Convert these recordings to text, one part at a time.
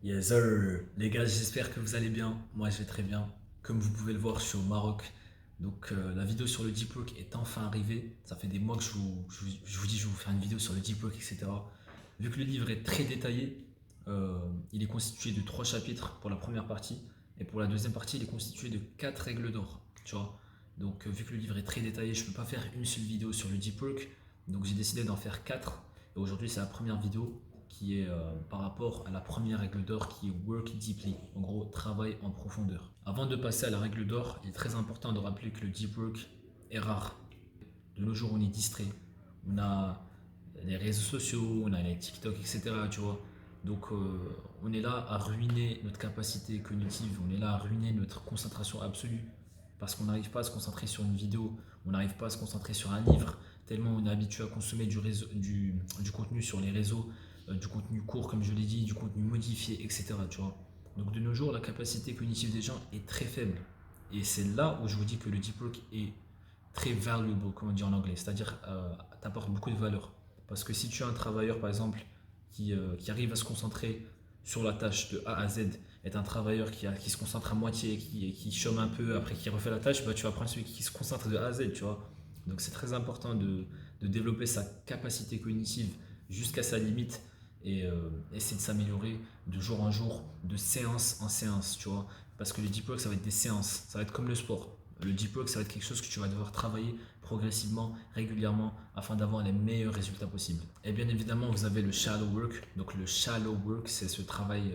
Yes sir. Les gars, j'espère que vous allez bien. Moi, je vais très bien. Comme vous pouvez le voir, je suis au Maroc. Donc, la vidéo sur le Deep Work est enfin arrivée. Ça fait des mois que je vous dis je vais vous faire une vidéo sur le Deep Work, etc. Vu que le livre est très détaillé, il est constitué de 3 chapitres pour la première partie. Et pour la deuxième partie, il est constitué de 4 règles d'or. Tu vois. Donc, vu que le livre est très détaillé, je ne peux pas faire une seule vidéo sur le Deep Work. Donc, j'ai décidé d'en faire 4. Et aujourd'hui, c'est la première vidéo qui est par rapport à la première règle d'or qui est work deeply, en gros travail en profondeur. Avant de passer à la règle d'or, il est très important de rappeler que le deep work est rare. De nos jours, on est distrait. On a les réseaux sociaux, on a les TikTok, etc. Tu vois. Donc, on est là à ruiner notre capacité cognitive, on est là à ruiner notre concentration absolue parce qu'on n'arrive pas à se concentrer sur une vidéo, on n'arrive pas à se concentrer sur un livre, tellement on est habitué à consommer du contenu sur les réseaux, du contenu court, comme je l'ai dit, du contenu modifié, etc. Tu vois. Donc, de nos jours, la capacité cognitive des gens est très faible. Et c'est là où je vous dis que le deep work est très valuable, comme on dit en anglais, c'est-à-dire t'apporte beaucoup de valeur. Parce que si tu as un travailleur, par exemple, qui arrive à se concentrer sur la tâche de A à Z, est un travailleur qui se concentre à moitié, qui chôme un peu, après qui refait la tâche, bah, tu vas prendre celui qui se concentre de A à Z, tu vois. Donc c'est très important de développer sa capacité cognitive jusqu'à sa limite et essayer de s'améliorer de jour en jour, de séance en séance, tu vois. Parce que le deep work, ça va être des séances, ça va être comme le sport. Le deep work, ça va être quelque chose que tu vas devoir travailler progressivement, régulièrement, afin d'avoir les meilleurs résultats possibles. Et bien évidemment, vous avez le shallow work. Donc le shallow work, c'est ce travail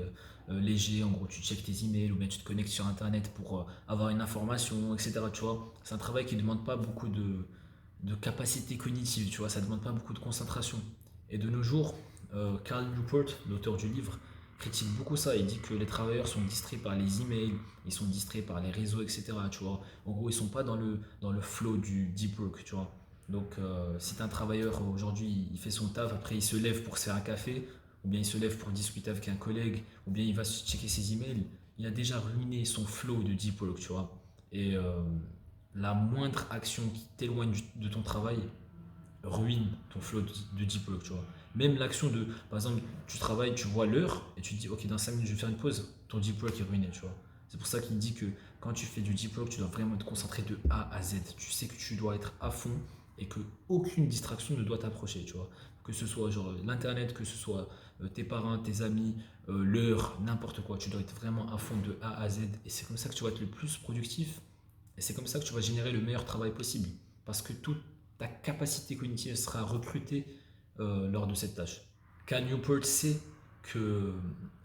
léger. En gros, tu checkes tes emails ou bien tu te connectes sur Internet pour avoir une information, etc. Tu vois, c'est un travail qui ne demande pas beaucoup de capacité cognitive, tu vois, ça ne demande pas beaucoup de concentration. Et de nos jours, Carl Newport, l'auteur du livre, critique beaucoup ça. Il dit que les travailleurs sont distraits par les emails, ils sont distraits par les réseaux, etc. Tu vois. En gros, ils sont pas dans le flow du deep work, tu vois. Donc, si tu es un travailleur aujourd'hui, il fait son taf, après il se lève pour se faire un café, ou bien il se lève pour discuter avec un collègue, ou bien il va checker ses emails, il a déjà ruiné son flow de deep work, tu vois. Et la moindre action qui t'éloigne de ton travail ruine ton flow de deep work, tu vois. Même l'action de, par exemple, tu travailles, tu vois l'heure et tu te dis, ok, dans 5 minutes, je vais faire une pause, ton deep work est ruiné, tu vois. C'est pour ça qu'il dit que quand tu fais du deep work, tu dois vraiment te concentrer de A à Z. Tu sais que tu dois être à fond et que aucune distraction ne doit t'approcher, tu vois. Que ce soit genre l'internet, que ce soit tes parents, tes amis, l'heure, n'importe quoi. Tu dois être vraiment à fond de A à Z et c'est comme ça que tu vas être le plus productif et c'est comme ça que tu vas générer le meilleur travail possible. Parce que toute ta capacité cognitive sera recrutée lors de cette tâche. Cal Newport sait que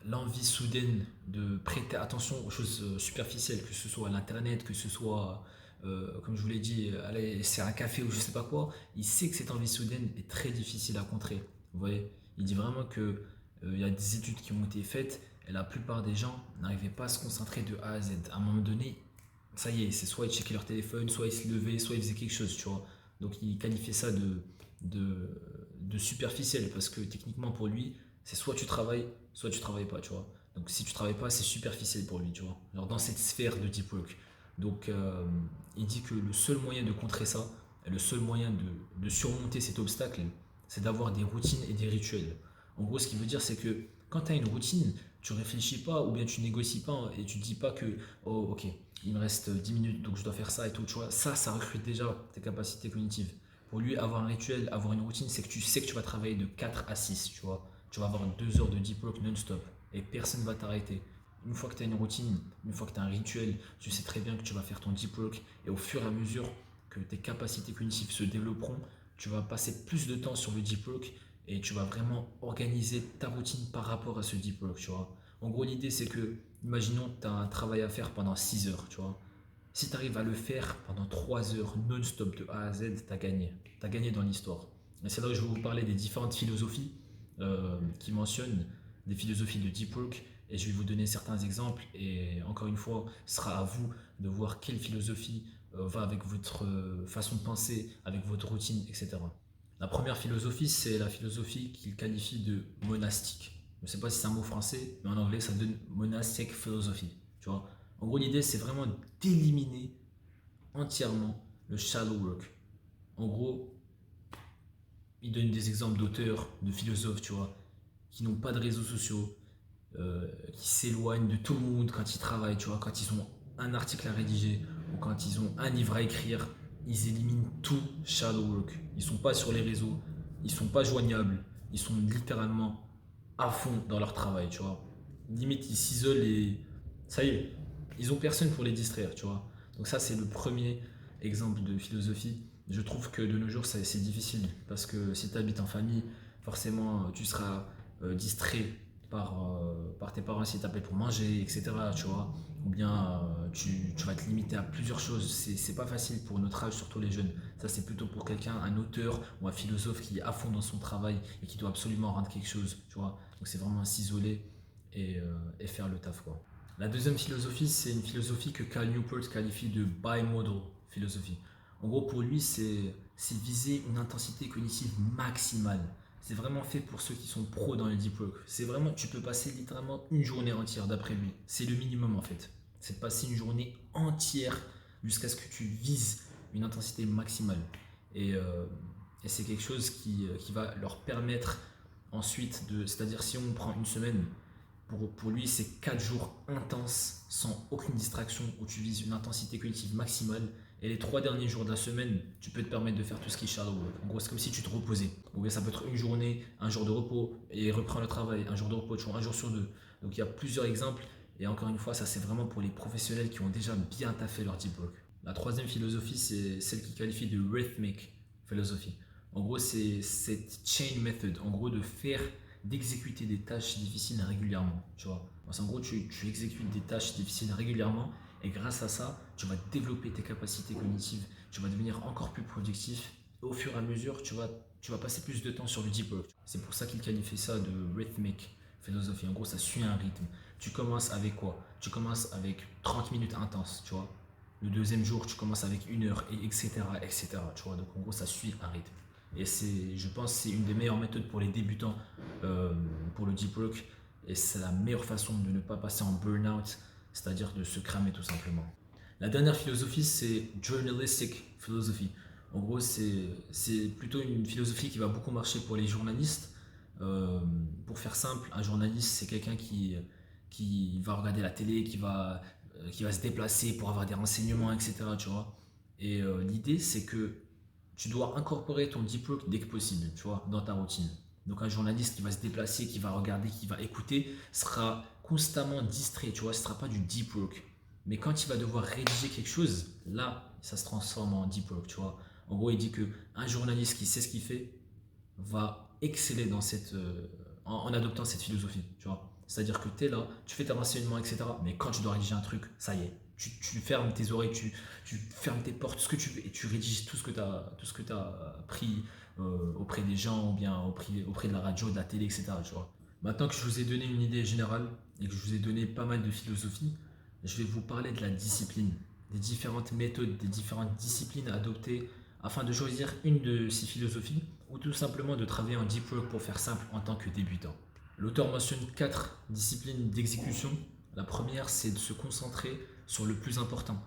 l'envie soudaine de prêter attention aux choses superficielles, que ce soit à l'internet, que ce soit, comme je vous l'ai dit, aller c'est un café ou je sais pas quoi, il sait que cette envie soudaine est très difficile à contrer. Vous voyez, il dit vraiment que il y a des études qui ont été faites et la plupart des gens n'arrivaient pas à se concentrer de A à Z. À un moment donné, ça y est, c'est soit ils checkaient leur téléphone, soit ils se levaient, soit ils faisaient quelque chose, tu vois. Donc il qualifiait ça de, de superficiel parce que techniquement pour lui, c'est soit tu travailles pas, tu vois. Donc si tu travailles pas, c'est superficiel pour lui, tu vois. Alors dans cette sphère de deep work. Donc il dit que le seul moyen de contrer ça, et le seul moyen de surmonter cet obstacle, c'est d'avoir des routines et des rituels. En gros, ce qu'il veut dire, c'est que quand tu as une routine, tu réfléchis pas ou bien tu négocies pas et tu te dis pas que, oh ok, il me reste 10 minutes donc je dois faire ça et tout, tu vois. Ça recrute déjà tes capacités cognitives. Pour lui, avoir un rituel, avoir une routine, c'est que tu sais que tu vas travailler de 4 à 6, tu vois. Tu vas avoir 2 heures de deep work non-stop et personne ne va t'arrêter. Une fois que tu as une routine, une fois que tu as un rituel, tu sais très bien que tu vas faire ton deep work et au fur et à mesure que tes capacités cognitives se développeront, tu vas passer plus de temps sur le deep work et tu vas vraiment organiser ta routine par rapport à ce deep work, tu vois. En gros, l'idée c'est que, imaginons que tu as un travail à faire pendant 6 heures, tu vois. Si tu arrives à le faire pendant 3 heures non-stop de A à Z, tu as gagné. Tu as gagné dans l'histoire. Et c'est là où je vais vous parler des différentes philosophies qui mentionnent des philosophies de deep work et je vais vous donner certains exemples et encore une fois, ce sera à vous de voir quelle philosophie va avec votre façon de penser, avec votre routine, etc. La première philosophie, c'est la philosophie qu'il qualifie de monastique. Je ne sais pas si c'est un mot français, mais en anglais, ça donne monastic philosophy. Tu vois. En gros, l'idée, c'est vraiment d'éliminer entièrement le shallow work. En gros, il donne des exemples d'auteurs, de philosophes, tu vois, qui n'ont pas de réseaux sociaux, qui s'éloignent de tout le monde quand ils travaillent, tu vois, quand ils ont un article à rédiger ou quand ils ont un livre à écrire, ils éliminent tout shadow work. Ils sont pas sur les réseaux, ils sont pas joignables, ils sont littéralement à fond dans leur travail, tu vois. Limite, ils s'isolent et ça y est, ils ont personne pour les distraire, tu vois. Donc ça, c'est le premier exemple de philosophie. Je trouve que de nos jours, c'est difficile parce que si tu habites en famille, forcément, tu seras distrait par tes parents si t'appellent pour manger, etc. Tu vois, ou bien tu vas te limiter à plusieurs choses. C'est pas facile pour notre âge, surtout les jeunes. Ça, c'est plutôt pour quelqu'un, un auteur ou un philosophe qui est à fond dans son travail et qui doit absolument rendre quelque chose, tu vois. Donc, c'est vraiment s'isoler et faire le taf, quoi. La deuxième philosophie, c'est une philosophie que Cal Newport qualifie de bimodal philosophie. En gros, pour lui, c'est viser une intensité cognitive maximale. C'est vraiment fait pour ceux qui sont pros dans le deep work. C'est vraiment, tu peux passer littéralement une journée entière d'après lui. C'est le minimum en fait. C'est de passer une journée entière jusqu'à ce que tu vises une intensité maximale. Et, euh, et c'est quelque chose qui va leur permettre ensuite de, c'est-à-dire si on prend une semaine, pour lui, c'est 4 jours intenses, sans aucune distraction, où tu vises une intensité cognitive maximale. Et les 3 derniers jours de la semaine, tu peux te permettre de faire tout ce qui est shadow work. En gros, c'est comme si tu te reposais. Ou bien ça peut être une journée, un jour de repos, et reprendre le travail, un jour de repos, tu vois, un jour sur deux. Donc il y a plusieurs exemples. Et encore une fois, ça c'est vraiment pour les professionnels qui ont déjà bien taffé leur deep work. La troisième philosophie, c'est celle qui qualifie de rhythmic philosophie. En gros, c'est cette chain method, en gros, d'exécuter des tâches difficiles régulièrement, tu vois. En gros, tu exécutes des tâches difficiles régulièrement et grâce à ça, tu vas développer tes capacités cognitives, tu vas devenir encore plus productif et au fur et à mesure, tu vas passer plus de temps sur le deep work. C'est pour ça qu'il qualifie ça de rhythmic philosophie. En gros, ça suit un rythme. Tu commences avec quoi? Tu commences avec 30 minutes intenses, tu vois. Le deuxième jour, tu commences avec 1 heure, et etc., etc., tu vois. Donc, en gros, ça suit un rythme. Et je pense que c'est une des meilleures méthodes pour les débutants euh, pour le deep work. Et c'est la meilleure façon de ne pas passer en burn-out, c'est-à-dire de se cramer tout simplement. La dernière philosophie, c'est journalistic philosophy. En gros, c'est plutôt une philosophie qui va beaucoup marcher pour les journalistes. Pour faire simple, un journaliste, c'est quelqu'un qui va regarder la télé, qui va se déplacer pour avoir des renseignements, etc. Tu vois. Et l'idée, c'est que tu dois incorporer ton deep work dès que possible, tu vois, dans ta routine. Donc un journaliste qui va se déplacer, qui va regarder, qui va écouter, sera constamment distrait, tu vois, ce ne sera pas du deep work. Mais quand il va devoir rédiger quelque chose, là, ça se transforme en deep work, tu vois. En gros, il dit que un journaliste qui sait ce qu'il fait va exceller en adoptant cette philosophie, tu vois. C'est-à-dire que tu es là, tu fais tes renseignements, etc. Mais quand tu dois rédiger un truc, ça y est, tu fermes tes oreilles, tu fermes tes portes, tout ce que tu veux, et tu rédiges tout ce que tu as appris auprès des gens ou bien auprès de la radio, de la télé, etc. Tu vois. Maintenant que je vous ai donné une idée générale et que je vous ai donné pas mal de philosophie, je vais vous parler de la discipline, des différentes méthodes, des différentes disciplines à adopter afin de choisir une de ces philosophies ou tout simplement de travailler en deep work pour faire simple en tant que débutant. L'auteur mentionne 4 disciplines d'exécution. La première, c'est de se concentrer sur le plus important.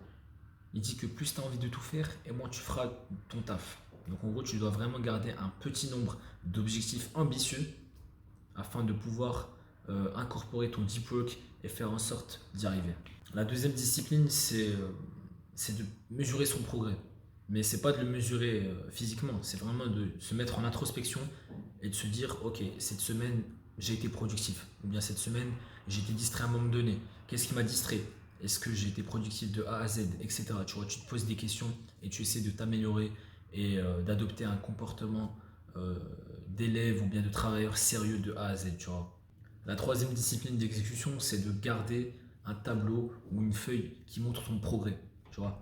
Il dit que plus tu as envie de tout faire, et moins tu feras ton taf. Donc en gros, tu dois vraiment garder un petit nombre d'objectifs ambitieux afin de pouvoir incorporer ton deep work et faire en sorte d'y arriver. La deuxième discipline, c'est de mesurer son progrès. Mais c'est pas de le mesurer physiquement, c'est vraiment de se mettre en introspection et de se dire, ok, cette semaine, j'ai été productif. Ou bien cette semaine, j'ai été distrait à un moment donné. Qu'est-ce qui m'a distrait? Est-ce que j'ai été productif de A à Z, etc. Tu vois, tu te poses des questions et tu essaies de t'améliorer et d'adopter un comportement d'élève ou bien de travailleur sérieux de A à Z, tu vois. La troisième discipline d'exécution, c'est de garder un tableau ou une feuille qui montre ton progrès, tu vois.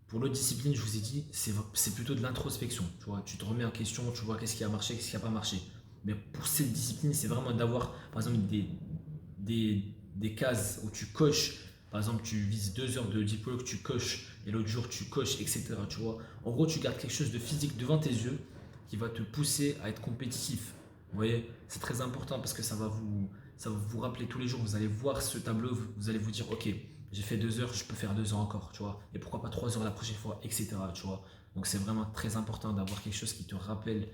Pour l'autre discipline, je vous ai dit, c'est plutôt de l'introspection, tu vois. Tu te remets en question, tu vois qu'est-ce qui a marché, qu'est-ce qui n'a pas marché. Mais pour cette discipline, c'est vraiment d'avoir, par exemple, des cases où tu coches. Par exemple, tu vises 2 heures de deep work, tu coches, et l'autre jour, tu coches, etc. Tu vois. En gros, tu gardes quelque chose de physique devant tes yeux qui va te pousser à être compétitif. Vous voyez, c'est très important parce que ça va vous rappeler tous les jours. Vous allez voir ce tableau, vous allez vous dire, ok, j'ai fait 2 heures, je peux faire 2 heures encore, tu vois. Et pourquoi pas 3 heures la prochaine fois, etc. Tu vois. Donc c'est vraiment très important d'avoir quelque chose qui te rappelle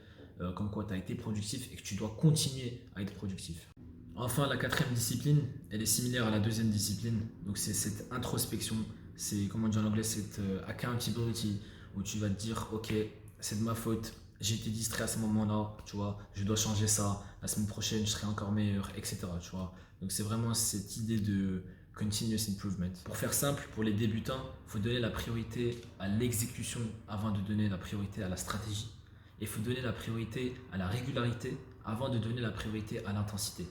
comme quoi tu as été productif et que tu dois continuer à être productif. Enfin, la quatrième discipline, elle est similaire à la deuxième discipline. Donc, c'est cette introspection, c'est, comment dire en anglais, cette accountability, où tu vas te dire, ok, c'est de ma faute, j'ai été distrait à ce moment-là, tu vois, je dois changer ça, la semaine prochaine, je serai encore meilleur, etc. Tu vois. Donc, c'est vraiment cette idée de continuous improvement. Pour faire simple, pour les débutants, il faut donner la priorité à l'exécution avant de donner la priorité à la stratégie. Et il faut donner la priorité à la régularité avant de donner la priorité à l'intensité.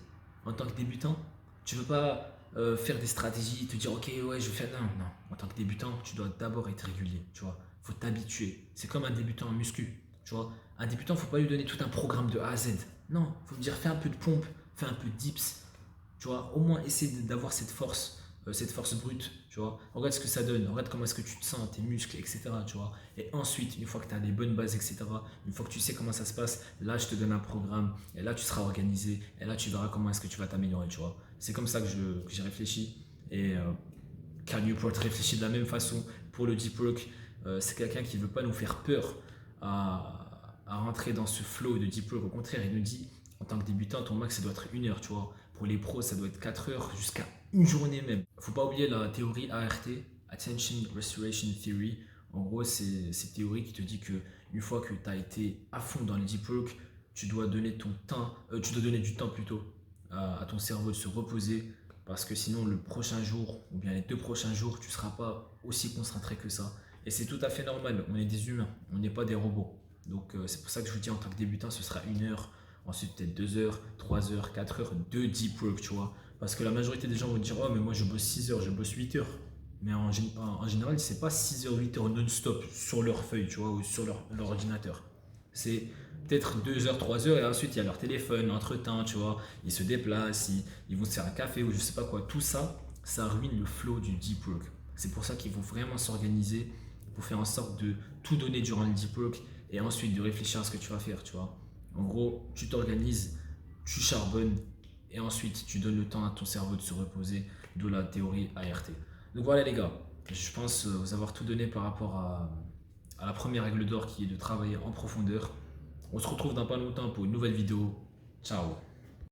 En tant que débutant, tu ne veux pas faire des stratégies, te dire ok ouais je vais faire non, non. En tant que débutant, tu dois d'abord être régulier, tu vois. Faut t'habituer. C'est comme un débutant en muscu, tu vois. Un débutant, faut pas lui donner tout un programme de A à Z. Non, faut lui dire fais un peu de pompe, fais un peu de dips, tu vois. Au moins essaie d'avoir cette force brute, tu vois. Regarde ce que ça donne, regarde comment est-ce que tu te sens, tes muscles, etc. Tu vois. Et ensuite, une fois que tu as les bonnes bases, etc., une fois que tu sais comment ça se passe, là, je te donne un programme, et là, tu seras organisé, et là, tu verras comment est-ce que tu vas t'améliorer, tu vois. C'est comme ça que j'ai réfléchi, et Cal Newport réfléchit de la même façon pour le deep work. C'est quelqu'un qui ne veut pas nous faire peur à rentrer dans ce flow de deep work. Au contraire, il nous dit, en tant que débutant, ton max, ça doit être 1 heure, tu vois. Pour les pros, ça doit être 4 heures jusqu'à une journée même. Il ne faut pas oublier la théorie ART, Attention Restoration Theory. En gros, c'est cette théorie qui te dit que une fois que tu as été à fond dans le deep work, tu dois donner ton temps, tu dois donner du temps plutôt à ton cerveau de se reposer parce que sinon le prochain jour ou bien les 2 prochains jours, tu ne seras pas aussi concentré que ça. Et c'est tout à fait normal, on est des humains, on n'est pas des robots. Donc c'est pour ça que je vous dis en tant que débutant, ce sera 1 heure, ensuite peut-être 2 heures, 3 heures, 4 heures de deep work, tu vois. Parce que la majorité des gens vont dire, oh mais moi je bosse 6 heures, je bosse 8 heures. Mais en général, c'est pas 6 heures, 8 heures non-stop sur leur feuille, tu vois, ou sur leur ordinateur. C'est peut-être 2 heures, 3 heures, et ensuite il y a leur téléphone, entre-temps, tu vois, ils se déplacent, ils vont se faire un café ou je sais pas quoi. Tout ça, ça ruine le flow du deep work. C'est pour ça qu'il faut vraiment s'organiser pour faire en sorte de tout donner durant le deep work et ensuite de réfléchir à ce que tu vas faire, tu vois. En gros, tu t'organises, tu charbonnes et ensuite tu donnes le temps à ton cerveau de se reposer, d'où la théorie ART. Donc voilà les gars, je pense vous avoir tout donné par rapport à la première règle d'or qui est de travailler en profondeur. On se retrouve dans pas longtemps pour une nouvelle vidéo. Ciao.